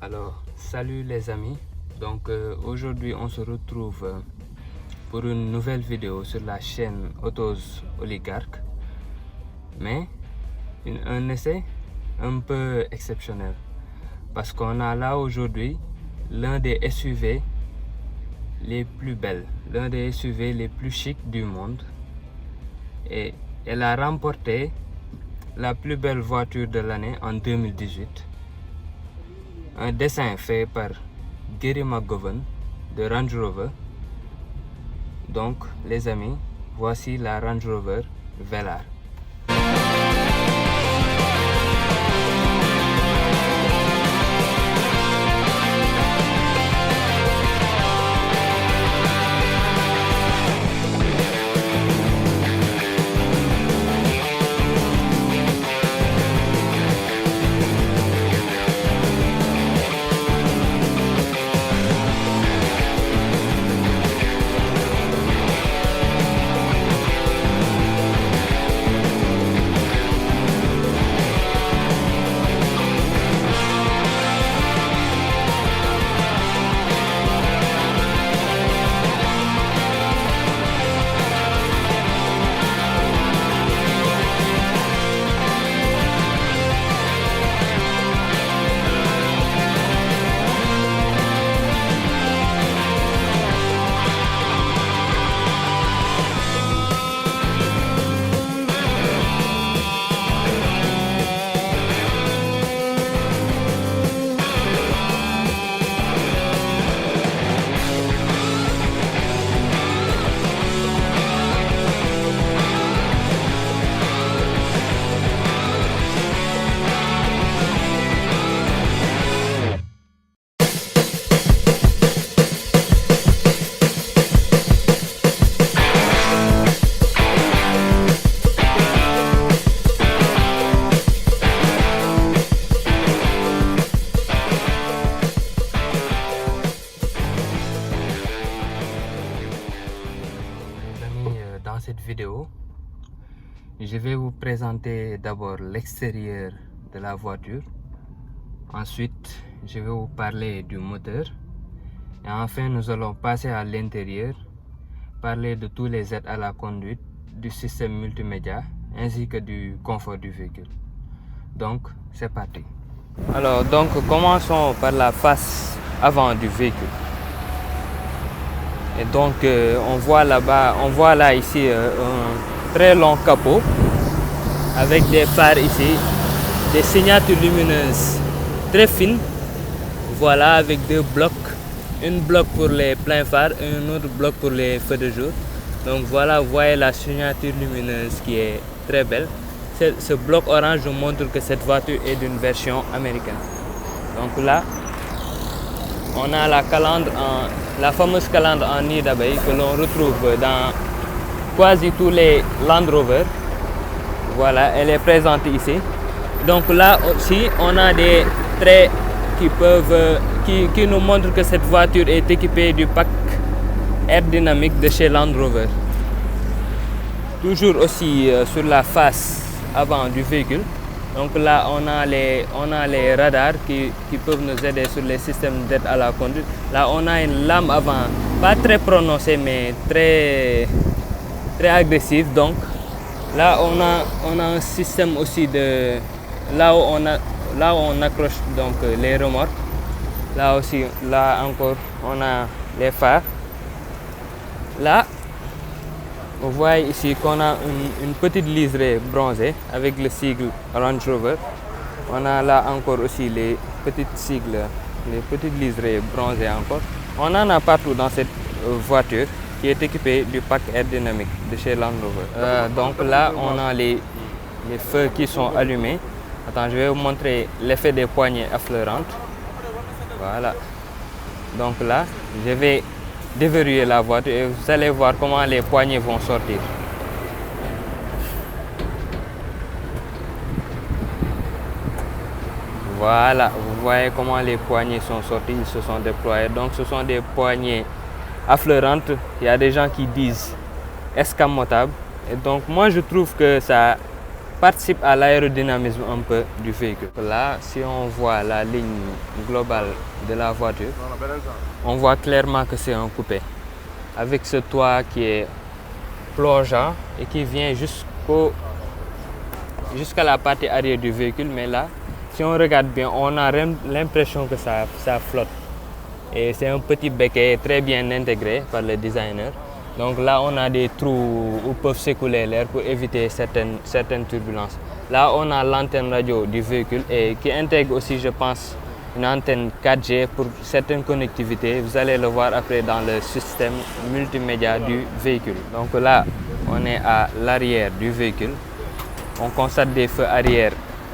Alors, salut les amis. Donc aujourd'hui on se retrouve pour une nouvelle vidéo sur la chaîne Autos Oligarque, mais un essai un peu exceptionnel parce qu'on a là aujourd'hui l'un des SUV les plus belles, l'un des SUV les plus chics du monde, et elle a remporté la plus belle voiture de l'année en 2018. Un dessin fait par Gary McGovern de Range Rover. Donc les amis, voici la Range Rover Velar. Dans cette vidéo, je vais vous présenter d'abord l'extérieur de la voiture. Ensuite, je vais vous parler du moteur. Et enfin, nous allons passer à l'intérieur, parler de tous les aides à la conduite, du système multimédia, ainsi que du confort du véhicule. Donc, c'est parti. Alors, commençons par la face avant du véhicule. Et donc on voit là ici un très long capot avec des phares ici, des signatures lumineuses très fines. Voilà, avec deux blocs, un bloc pour les pleins phares et un autre bloc pour les feux de jour. Donc voilà, vous voyez la signature lumineuse qui est très belle. Ce bloc orange nous montre que cette voiture est d'une version américaine. Donc là, on a la fameuse calandre en nid d'abeille que l'on retrouve dans quasi tous les Land Rover. Voilà, elle est présente ici. Donc là aussi, on a des traits qui nous montrent que cette voiture est équipée du pack aérodynamique de chez Land Rover. Toujours aussi sur la face avant du véhicule. Donc là, on a les radars qui peuvent nous aider sur les systèmes d'aide à la conduite. Là, on a une lame avant, pas très prononcée, mais très agressive. Donc là, on a un système aussi de là où on accroche donc les remorques. Là aussi, là encore, on a les phares. Là, vous voyez ici qu'on a une petite liserée bronzée avec le sigle Range Rover. On a là encore aussi les petites sigles, les petites liserées bronzées encore. On en a partout dans cette voiture qui est équipée du pack aérodynamique de chez Land Rover. Donc là, on a les feux qui sont allumés. Attends, je vais vous montrer l'effet des poignées affleurantes. Voilà. Donc là, je vais déverrouiller la voiture et vous allez voir comment les poignées vont sortir. Voilà, vous voyez comment les poignées sont sorties, ils se sont déployés. Donc ce sont des poignées affleurantes. Il y a des gens qui disent escamotables. Et donc moi je trouve que ça participe à l'aérodynamisme un peu du véhicule. Là, si on voit la ligne globale de la voiture, on voit clairement que c'est un coupé. Avec ce toit qui est plongeant et qui vient jusqu'à la partie arrière du véhicule. Mais là, si on regarde bien, on a l'impression que ça flotte. Et c'est un petit becquet très bien intégré par le designer. Donc là, on a des trous où peuvent s'écouler l'air pour éviter certaines turbulences. Là, on a l'antenne radio du véhicule et qui intègre aussi, je pense, une antenne 4G pour certaines connectivités. Vous allez le voir après dans le système multimédia du véhicule. Donc là, on est à l'arrière du véhicule. On constate des feux arrière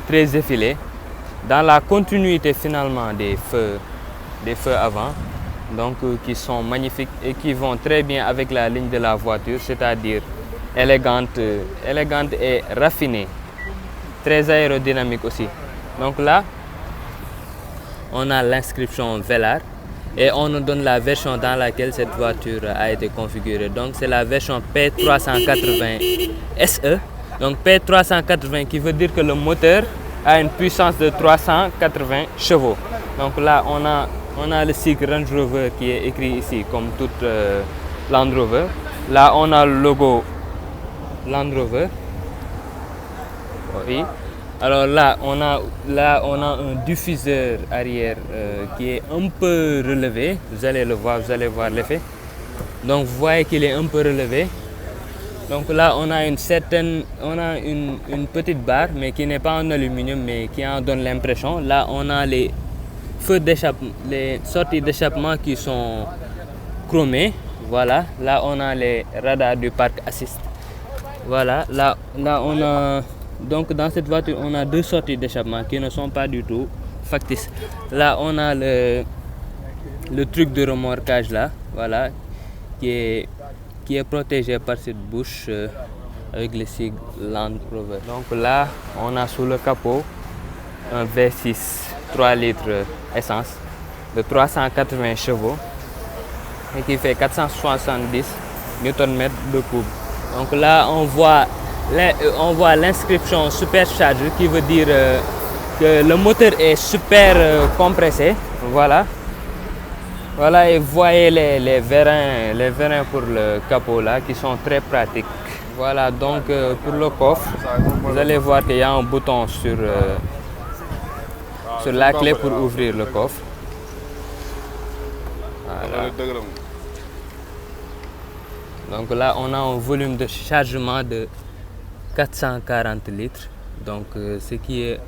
très effilés. Dans la continuité finalement des feux avant, donc qui sont magnifiques et qui vont très bien avec la ligne de la voiture, c'est-à-dire élégante et raffinée, très aérodynamique aussi. Donc là, on a l'inscription Velar et on nous donne la version dans laquelle cette voiture a été configurée. Donc c'est la version P380 SE. Donc P380 qui veut dire que le moteur a une puissance de 380 chevaux. Donc là, on a le sigle Range Rover qui est écrit ici comme toute Land Rover. Là, on a le logo Land Rover. Oui. Alors là, on a un diffuseur arrière qui est un peu relevé. Vous allez le voir, vous allez voir l'effet. Donc vous voyez qu'il est un peu relevé. Donc là, on a une petite barre, mais qui n'est pas en aluminium, mais qui en donne l'impression. Là, on a les feux d'échappement, les sorties d'échappement qui sont chromées. Voilà. Là, on a les radars du parc assist. Voilà. Là, on a donc dans cette voiture, on a deux sorties d'échappement qui ne sont pas du tout factices. Là, on a le truc de remorquage là, voilà, qui est protégé par cette bouche avec le sigle Land Rover. Donc là, on a sous le capot un V6 3 litres essence de 380 chevaux et qui fait 470 Nm de courbe. Donc là, on voit l'inscription supercharger qui veut dire que le moteur est super compressé. Voilà. Voilà, et vous voyez les vérins pour le capot là qui sont très pratiques. Voilà, donc pour le coffre, vous allez voir qu'il y a un bouton sur la clé pour ouvrir le coffre. Voilà. Donc là, on a un volume de chargement de 440 litres. Donc ce qui est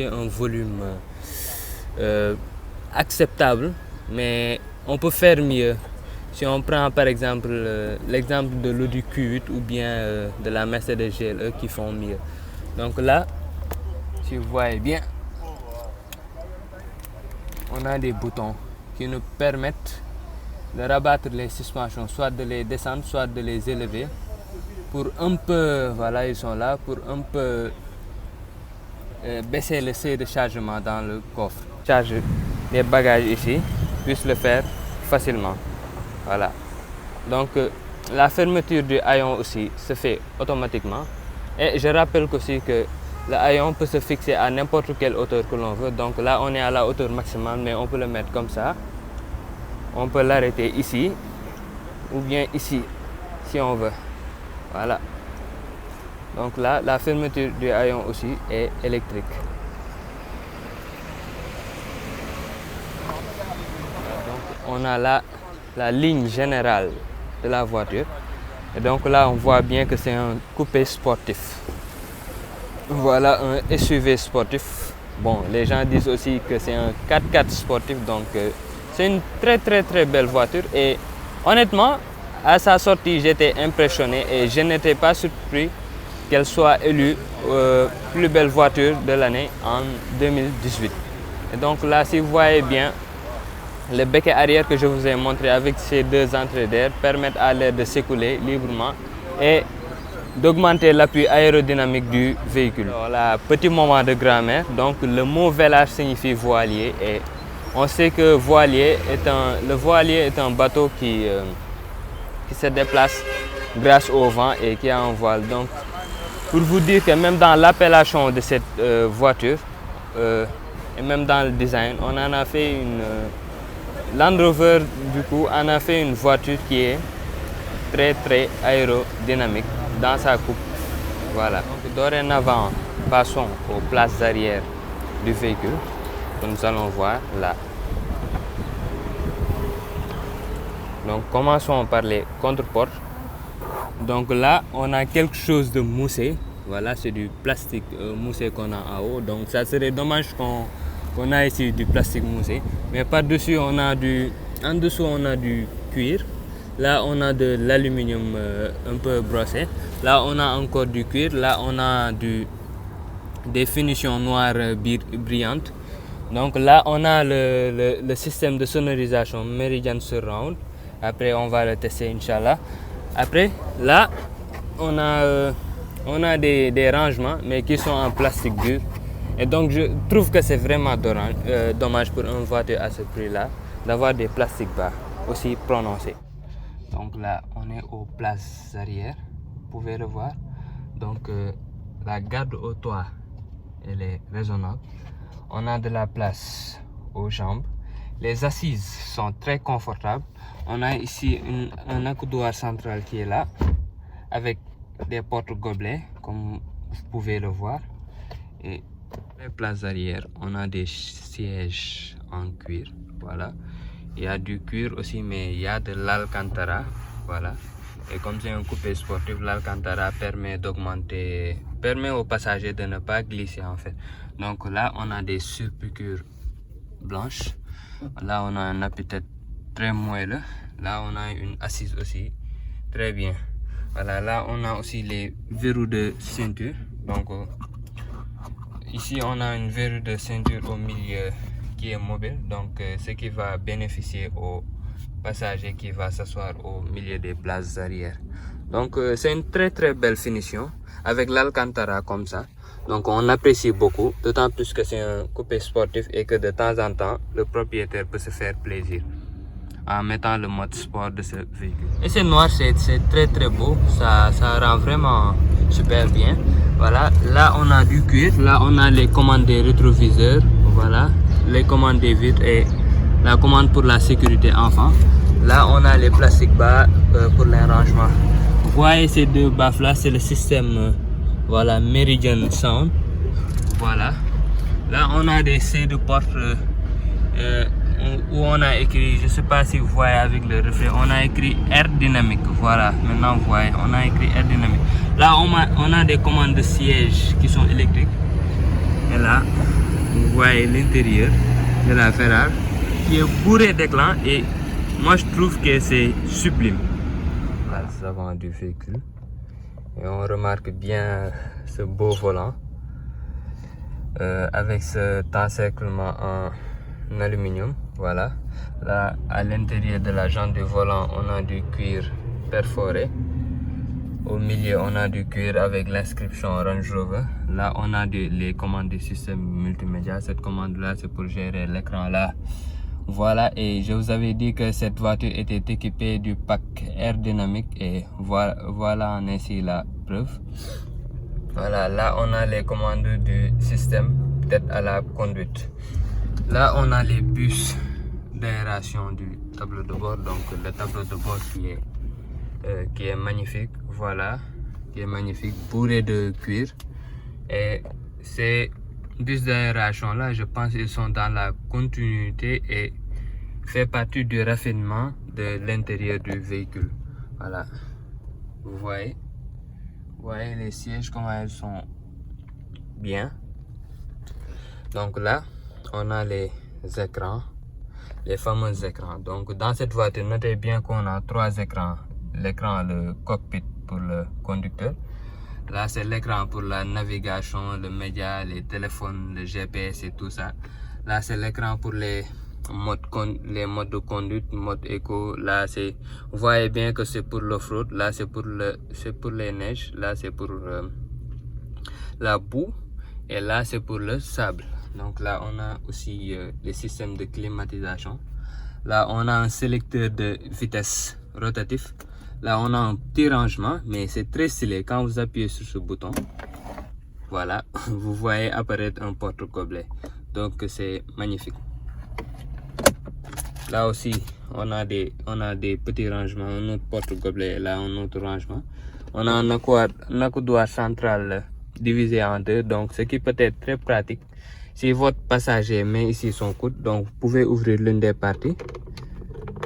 un volume acceptable, mais on peut faire mieux. Si on prend par exemple l'exemple de l'Audi Q8 ou bien de la Mercedes GLE qui font mieux. Donc là, si vous voyez bien, on a des boutons qui nous permettent de rabattre les suspensions, soit de les descendre, soit de les élever. Pour un peu, voilà, ils sont là, pour un peu baisser le seuil de chargement dans le coffre. Charge les bagages ici, puisse le faire facilement. Voilà. Donc la fermeture du haillon aussi se fait automatiquement. Et je rappelle aussi que le haillon peut se fixer à n'importe quelle hauteur que l'on veut. Donc là, on est à la hauteur maximale, mais on peut le mettre comme ça. On peut l'arrêter ici ou bien ici, si on veut. Voilà. Donc là, la fermeture du haillon aussi est électrique. Donc on a là la ligne générale de la voiture. Et donc là, on voit bien que c'est un coupé sportif. Voilà un SUV sportif. Bon, les gens disent aussi que c'est un 4x4 sportif, donc c'est une très belle voiture. Et honnêtement, à sa sortie, j'étais impressionné et je n'étais pas surpris qu'elle soit élue plus belle voiture de l'année en 2018. Et donc là, si vous voyez bien, le becquet arrière que je vous ai montré avec ces deux entrées d'air permettent à l'air de s'écouler librement et d'augmenter l'appui aérodynamique du véhicule. Voilà, petit moment de grammaire. Donc le mot vélage signifie voilier et on sait que le voilier est un bateau qui se déplace grâce au vent et qui a un voile. Donc pour vous dire que même dans l'appellation de cette voiture et même dans le design, on en a fait une Land Rover, du coup, en a fait une voiture qui est très aérodynamique dans sa coupe. Voilà. Donc, dorénavant, passons aux places arrière du véhicule que nous allons voir là. Donc commençons par les contreportes. Donc là, on a quelque chose de moussé. Voilà, c'est du plastique moussé qu'on a en haut. Donc ça serait dommage qu'on a ici du plastique moussé. Mais par-dessus, en dessous, on a du cuir. Là, on a de l'aluminium un peu brossé. Là, on a encore du cuir. Là, on a des finitions noires brillantes. Donc là, on a le système de sonorisation Meridian Surround. Après, on va le tester, Inch'Allah. Après, là, on a des rangements, mais qui sont en plastique dur. Et donc, je trouve que c'est vraiment dommage pour une voiture à ce prix-là d'avoir des plastiques bas aussi prononcés. Donc là, on est aux places arrière, vous pouvez le voir. Donc, la garde au toit, elle est raisonnable. On a de la place aux jambes. Les assises sont très confortables. On a ici un accoudoir central qui est là, avec des portes gobelets, comme vous pouvez le voir. Et les places arrière, on a des sièges en cuir. Voilà. Il y a du cuir aussi, mais il y a de l'Alcantara. Voilà. Et comme c'est un coupé sportif, l'Alcantara permet aux passagers de ne pas glisser en fait. Donc là, on a des surpiqûres blanches. Là, on a un appui-tête très moelleux. Là, on a une assise aussi très bien. Voilà, là, on a aussi les verrous de ceinture. Donc, ici, on a une verrou de ceinture au milieu qui est mobile. Donc, ce qui va bénéficier aux passagers qui va s'asseoir au milieu des places arrière. Donc, c'est une très belle finition avec l'Alcantara comme ça. Donc, on apprécie beaucoup, d'autant plus que c'est un coupé sportif et que de temps en temps, le propriétaire peut se faire plaisir en mettant le mode sport de ce véhicule. Et c'est noir, c'est très beau, ça rend vraiment super bien. Voilà, là on a du cuir, là on a les commandes des rétroviseurs, voilà, les commandes des vitres et la commande pour la sécurité enfant. Là on a les plastiques bas pour les rangements. Vous voyez ces deux baffes là, c'est le système voilà, Meridian Sound. Voilà. Là on a des C de porte où on a écrit, je ne sais pas si vous voyez avec le reflet, on a écrit air dynamique. Voilà, maintenant vous voyez, on a écrit air dynamique. Là on a des commandes de sièges qui sont électriques. Et là, vous voyez l'intérieur de la Ferrari qui est bourré d'éclats et moi je trouve que c'est sublime. Voilà, l'avant du véhicule. Et on remarque bien ce beau volant avec cet encerclement en aluminium. Voilà, là à l'intérieur de la jante du volant on a du cuir perforé. Au milieu on a du cuir avec l'inscription Range Rover. Là on a les commandes du système multimédia. Cette commande là c'est pour gérer l'écran là. Voilà, et je vous avais dit que cette voiture était équipée du pack air dynamique et voilà en ainsi la preuve. Voilà, là on a les commandes du système tête à la conduite. Là on a les bus d'aération du tableau de bord, donc le tableau de bord qui est magnifique. Voilà, qui est magnifique, bourré de cuir. Et ces bus d'aération là, je pense qu'ils sont dans la continuité et fait partie du raffinement de l'intérieur du véhicule. Voilà, vous voyez les sièges comment elles sont bien. Donc là on a les écrans, les fameux écrans. Donc dans cette voiture, notez bien qu'on a 3 écrans. L'écran, le cockpit pour le conducteur. Là c'est l'écran pour la navigation, le média, les téléphones, le GPS et tout ça. Là c'est l'écran pour les modes de conduite, mode éco. Là c'est, vous voyez bien que c'est pour l'off-road. Là c'est pour les neiges. Là c'est pour la boue. Et là c'est pour le sable. Donc là on a aussi les systèmes de climatisation. Là on a un sélecteur de vitesse rotatif. Là, on a un petit rangement, mais c'est très stylé. Quand vous appuyez sur ce bouton, voilà, vous voyez apparaître un porte-gobelet. Donc, c'est magnifique. Là aussi, on a des petits rangements, un autre porte-gobelet, là, un autre rangement. On a un accoudoir central divisé en deux, donc ce qui peut être très pratique. Si votre passager met ici son coude, donc vous pouvez ouvrir l'une des parties.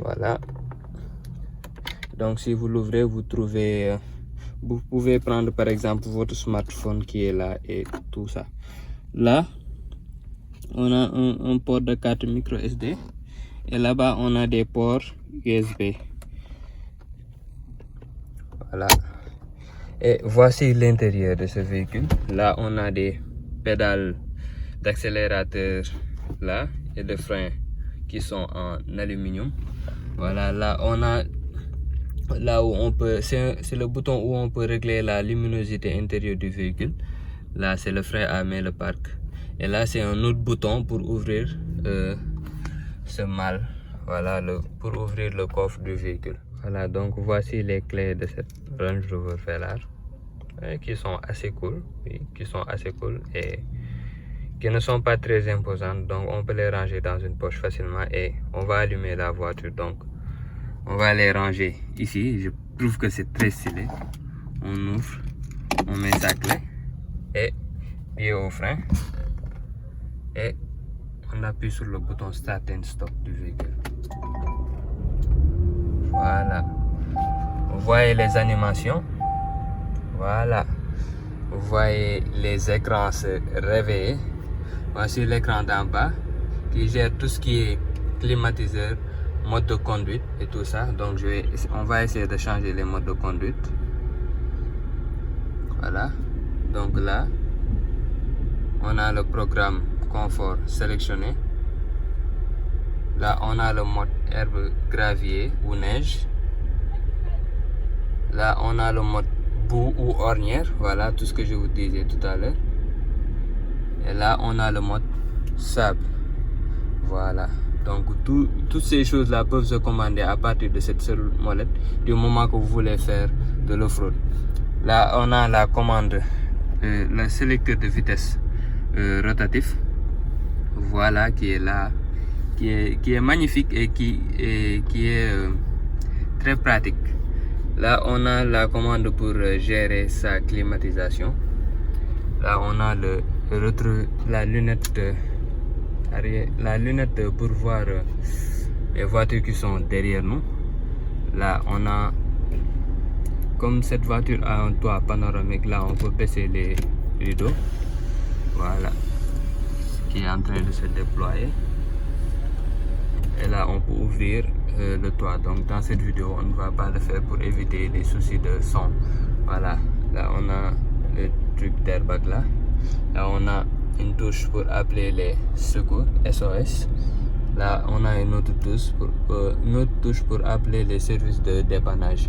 Voilà. Donc si vous l'ouvrez, vous pouvez prendre par exemple votre smartphone qui est là et tout ça. Là, on a un port de carte micro SD et là-bas on a des ports USB. Voilà. Et voici l'intérieur de ce véhicule. Là, on a des pédales d'accélérateur là et de frein qui sont en aluminium. Voilà, là on a où on peut, c'est le bouton où on peut régler la luminosité intérieure du véhicule. Là c'est le frein à main, le parc, et là c'est un autre bouton pour ouvrir ce mal. Voilà, pour ouvrir le coffre du véhicule. Voilà, donc voici les clés de cette Range Rover Velar qui sont assez cool, et qui ne sont pas très imposantes, donc on peut les ranger dans une poche facilement et on va allumer la voiture. Donc on va les ranger ici. Je trouve que c'est très stylé. On ouvre, on met sa clé et pied au frein et on appuie sur le bouton Start and Stop du véhicule. Voilà, vous voyez les animations. Voilà, vous voyez les écrans se réveiller. Voici l'écran d'en bas qui gère tout ce qui est climatiseur, mode de conduite et tout ça. Donc on va essayer de changer les modes de conduite. Voilà, donc là on a le programme confort sélectionné. Là on a le mode herbe, gravier ou neige. Là on a le mode boue ou ornière. Voilà, tout ce que je vous disais tout à l'heure. Et là on a le mode sable. Voilà, donc toutes ces choses là peuvent se commander à partir de cette seule molette du moment que vous voulez faire de l'off-road. Là on a la commande, le sélecteur de vitesse rotatif. Voilà, qui est là, qui est magnifique et qui est très pratique. Là on a la commande pour gérer sa climatisation. Là on a la lunette arrière, la lunette pour voir les voitures qui sont derrière nous. Là on a, comme cette voiture a un toit panoramique, là on peut baisser les rideaux. Voilà, qui est en train de se déployer. Et là on peut ouvrir le toit. Donc dans cette vidéo on ne va pas le faire pour éviter les soucis de son. Voilà, là on a le truc d'airbag là. Là on a une touche pour appeler les secours, SOS. Là on a une autre touche pour appeler les services de dépannage.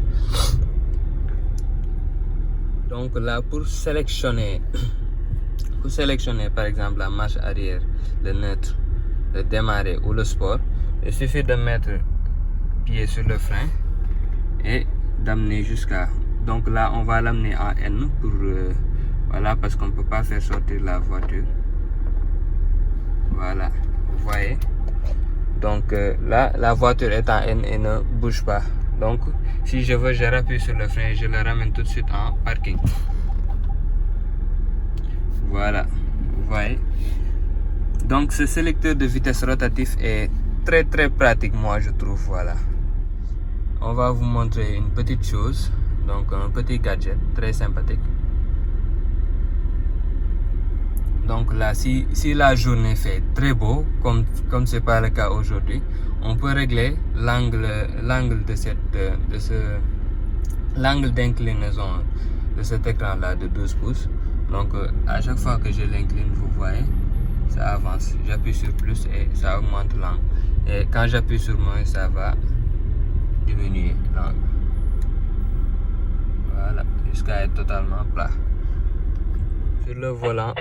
Donc là pour sélectionner par exemple la marche arrière, le neutre, le démarrer ou le sport, il suffit de mettre pied sur le frein et d'amener jusqu'à, donc là on va l'amener en N pour voilà, parce qu'on ne peut pas faire sortir la voiture. Voilà, vous voyez. Donc là la voiture est en N et ne bouge pas. Donc si je veux, je rappuie sur le frein et je le ramène tout de suite en parking. Voilà, vous voyez. Donc ce sélecteur de vitesse rotatif est très pratique, moi je trouve. Voilà, on va vous montrer une petite chose, donc un petit gadget très sympathique. Donc là, si la journée fait très beau, comme c'est pas le cas aujourd'hui, on peut régler l'angle l'angle d'inclinaison de cet écran là de 12 pouces. Donc à chaque fois que je l'incline, vous voyez, ça avance. J'appuie sur plus et ça augmente l'angle. Et quand j'appuie sur moins, ça va diminuer l'angle. Voilà, jusqu'à être totalement plat. Sur le volant,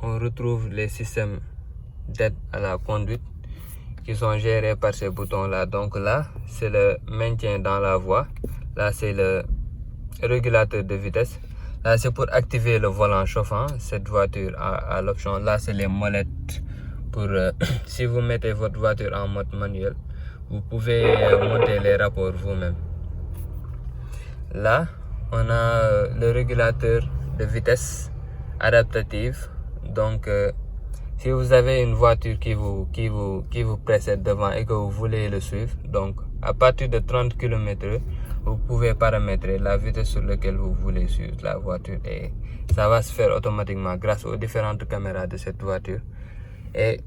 on retrouve les systèmes d'aide à la conduite qui sont gérés par ces boutons là. Donc là c'est le maintien dans la voie, Là, c'est le régulateur de vitesse. Là, c'est pour activer le volant chauffant. Cette voiture a l'option. Là, c'est les molettes pour si vous mettez votre voiture en mode manuel, vous pouvez monter les rapports vous-même. Là, on a le régulateur de vitesse adaptative. Donc, si vous avez une voiture qui vous précède devant et que vous voulez le suivre, donc à partir de 30 km/h, vous pouvez paramétrer la vitesse sur laquelle vous voulez suivre la voiture et ça va se faire automatiquement grâce aux différentes caméras de cette voiture. Et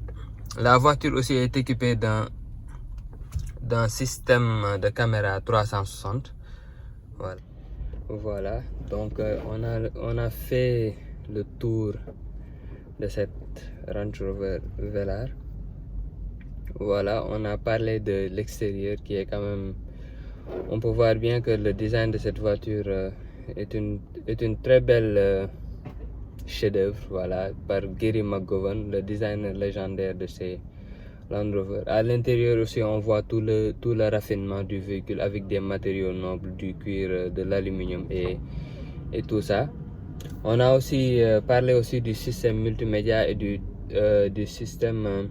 la voiture aussi est équipée d'un système de caméra 360. Voilà. Donc on a fait le tour de cette Range Rover Velar. Voilà, on a parlé de l'extérieur qui est quand même... On peut voir bien que le design de cette voiture est une très belle chef-d'œuvre, voilà, par Gary McGovern, le designer légendaire de ces Land Rover. À l'intérieur aussi, on voit tout le raffinement du véhicule avec des matériaux nobles, du cuir, de l'aluminium et tout ça. On a aussi parlé aussi du système multimédia et du système,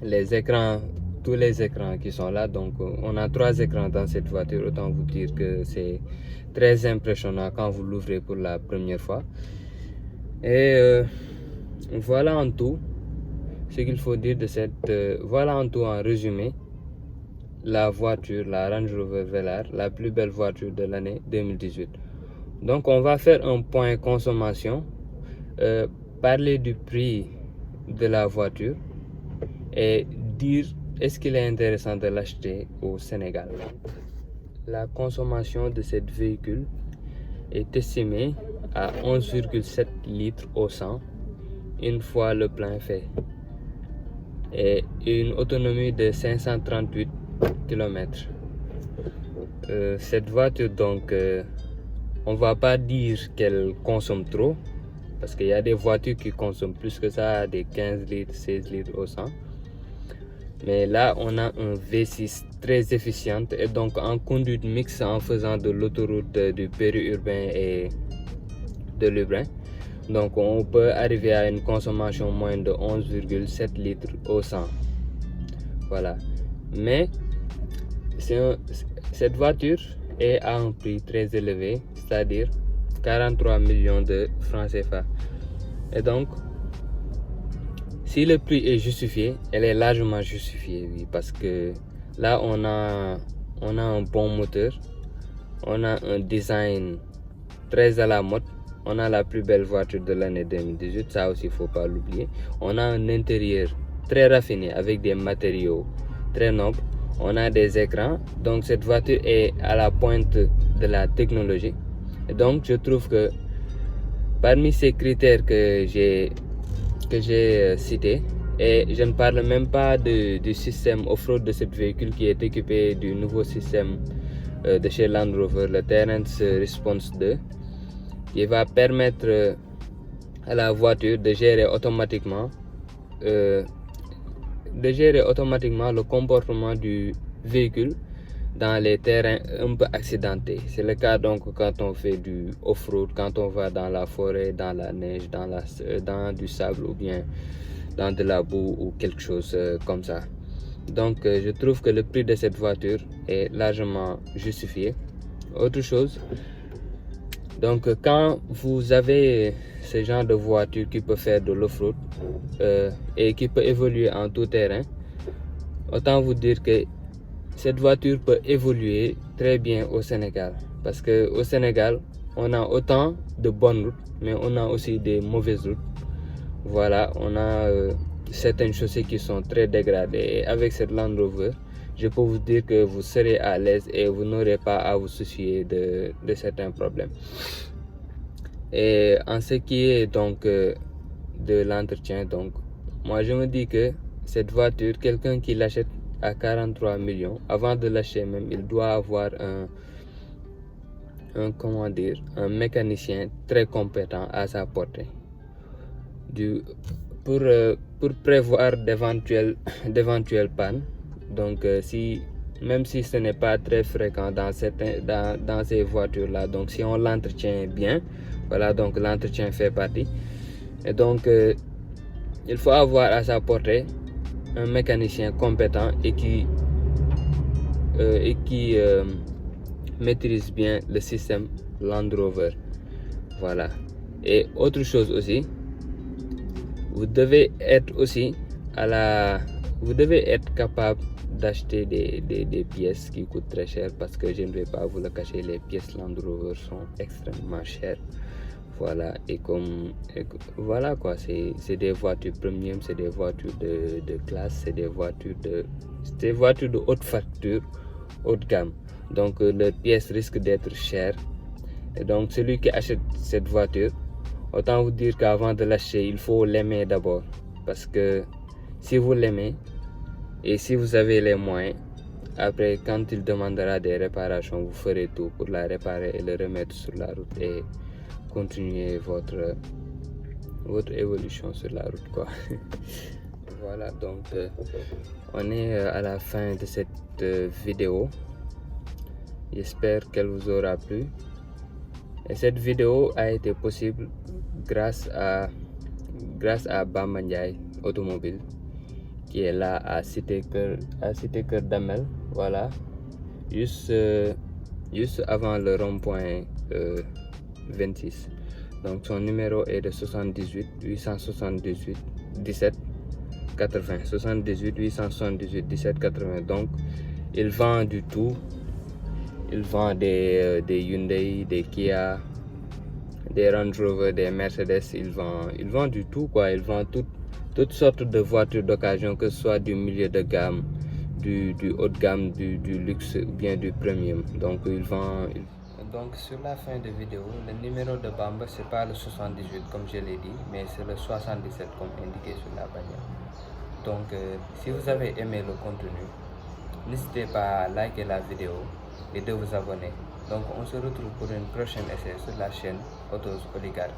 les écrans, tous les écrans qui sont là. Donc on a 3 écrans dans cette voiture. Autant vous dire que c'est très impressionnant quand vous l'ouvrez pour la première fois. Et voilà en tout ce qu'il faut dire de cette... voilà en tout en résumé la voiture, la Range Rover Velar, la plus belle voiture de l'année 2018. Donc on va faire un point consommation, parler du prix de la voiture et dire est-ce qu'il est intéressant de l'acheter au Sénégal. La consommation de ce véhicule est estimée à 11,7 litres au 100 une fois le plein fait et une autonomie de 538 km. Cette voiture donc on va pas dire qu'elle consomme trop parce qu'il y a des voitures qui consomment plus que ça, des 15 litres, 16 litres au 100. Mais là, on a un V6 très efficient et donc en conduite mixte en faisant de l'autoroute, du périurbain et de l'urbain. Donc on peut arriver à une consommation moyenne de 11,7 litres au 100. Voilà. Mais cette voiture est à un prix très élevé, c'est-à-dire 43 millions de francs CFA. Et donc, si le prix est justifié, elle est largement justifiée, oui, parce que là on a un bon moteur, on a un design très à la mode, on a la plus belle voiture de l'année 2018, ça aussi il faut pas l'oublier. On a un intérieur très raffiné avec des matériaux très nobles, on a des écrans, donc cette voiture est à la pointe de la technologie. Et donc je trouve que parmi ces critères que j'ai cités, et je ne parle même pas du système off-road de ce véhicule qui est équipé du nouveau système de chez Land Rover, le Terrace Response 2, qui va permettre à la voiture de gérer automatiquement le comportement du véhicule dans les terrains un peu accidentés. C'est le cas donc quand on fait du off-road, quand on va dans la forêt, dans la neige, dans du sable ou bien dans de la boue ou quelque chose comme ça. Donc je trouve que le prix de cette voiture est largement justifié. Autre chose, donc quand vous avez ce genre de voiture qui peut faire de l'off-road et qui peut évoluer en tout terrain, autant vous dire que cette voiture peut évoluer très bien au Sénégal. Parce qu'au Sénégal, on a autant de bonnes routes, mais on a aussi des mauvaises routes. Voilà, on a certaines chaussées qui sont très dégradées. Et avec cette Land Rover, je peux vous dire que vous serez à l'aise et vous n'aurez pas à vous soucier de certains problèmes. Et en ce qui est donc de l'entretien, donc moi je me dis que cette voiture, quelqu'un qui l'achète à 43 millions, avant de l'acheter même, il doit avoir un mécanicien très compétent à sa portée pour prévoir d'éventuelles pannes. Donc si même si ce n'est pas très fréquent dans ces voitures-là. Donc si on l'entretient bien, voilà, donc l'entretien fait partie. Et donc il faut avoir à sa portée un mécanicien compétent et qui maîtrise bien le système Land Rover. Voilà. Et autre chose aussi, vous devez être capable d'acheter des pièces qui coûtent très cher, parce que je ne vais pas vous le cacher, les pièces Land Rover sont extrêmement chères. Voilà, voilà quoi, c'est des voitures premium, c'est des voitures de classe, c'est des voitures de haute facture, haut de gamme. Donc leurs pièces risquent d'être chères. Et donc celui qui achète cette voiture, autant vous dire qu'avant de l'acheter, il faut l'aimer d'abord. Parce que si vous l'aimez et si vous avez les moyens, après quand il demandera des réparations, vous ferez tout pour la réparer et le remettre sur la route et continuer votre évolution sur la route, quoi. Voilà, donc on est à la fin de cette vidéo. J'espère qu'elle vous aura plu. Et cette vidéo a été possible grâce à Bamba Ndiaye Automobile, qui est là à Cité Keur Damel. Voilà, juste avant le rond-point 26. Donc son numéro est de 78 878 17 80. 78 878 17 80. Donc il vend du tout. Il vend des Hyundai, des Kia, des Range Rover, des Mercedes. Il vend du tout, quoi. Il vend toutes sortes de voitures d'occasion, que ce soit du milieu de gamme, du haut de gamme, du luxe ou bien du premium. Donc il vend. Donc sur la fin de vidéo, le numéro de Bamba, c'est pas le 78 comme je l'ai dit, mais c'est le 77 comme indiqué sur la bannière. Donc si vous avez aimé le contenu, n'hésitez pas à liker la vidéo et de vous abonner. Donc on se retrouve pour une prochaine essai sur la chaîne Autos Oligarque.